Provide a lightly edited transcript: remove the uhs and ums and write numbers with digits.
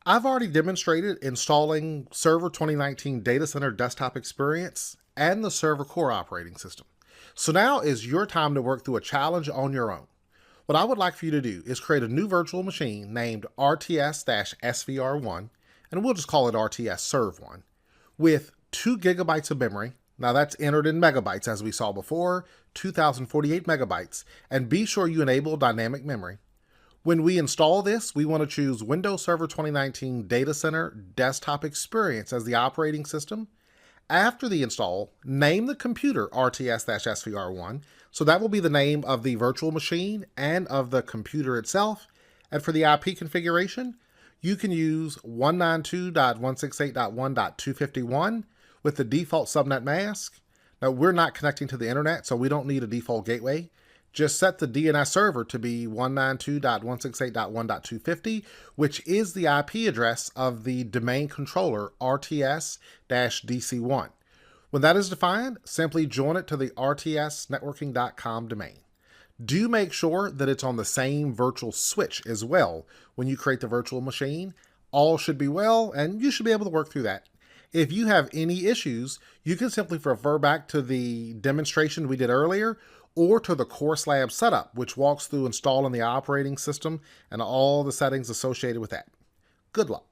I've already demonstrated installing Server 2019 Data Center Desktop Experience and the Server Core operating system. So now is your time to work through a challenge on your own. What I would like for you to do is create a new virtual machine named RTS-SVR1, and we'll just call it RTS Serve 1, with 2 gigabytes of memory. Now that's entered in megabytes as we saw before, 2048 megabytes, and be sure you enable dynamic memory. When we install this, we want to choose Windows Server 2019 Data Center Desktop Experience as the operating system. After the install, name the computer RTS-SVR1, so that will be the name of the virtual machine and of the computer itself. And for the IP configuration, you can use 192.168.1.251 with the default subnet mask. Now, we're not connecting to the internet, so we don't need a default gateway. Just set the DNS server to be 192.168.1.250, which is the IP address of the domain controller RTS-DC1. When that is defined, simply join it to the rtsnetworking.com domain. Do make sure that it's on the same virtual switch as well when you create the virtual machine. All should be well, and you should be able to work through that. If you have any issues, you can simply refer back to the demonstration we did earlier or to the Course Lab setup, which walks through installing the operating system and all the settings associated with that. Good luck.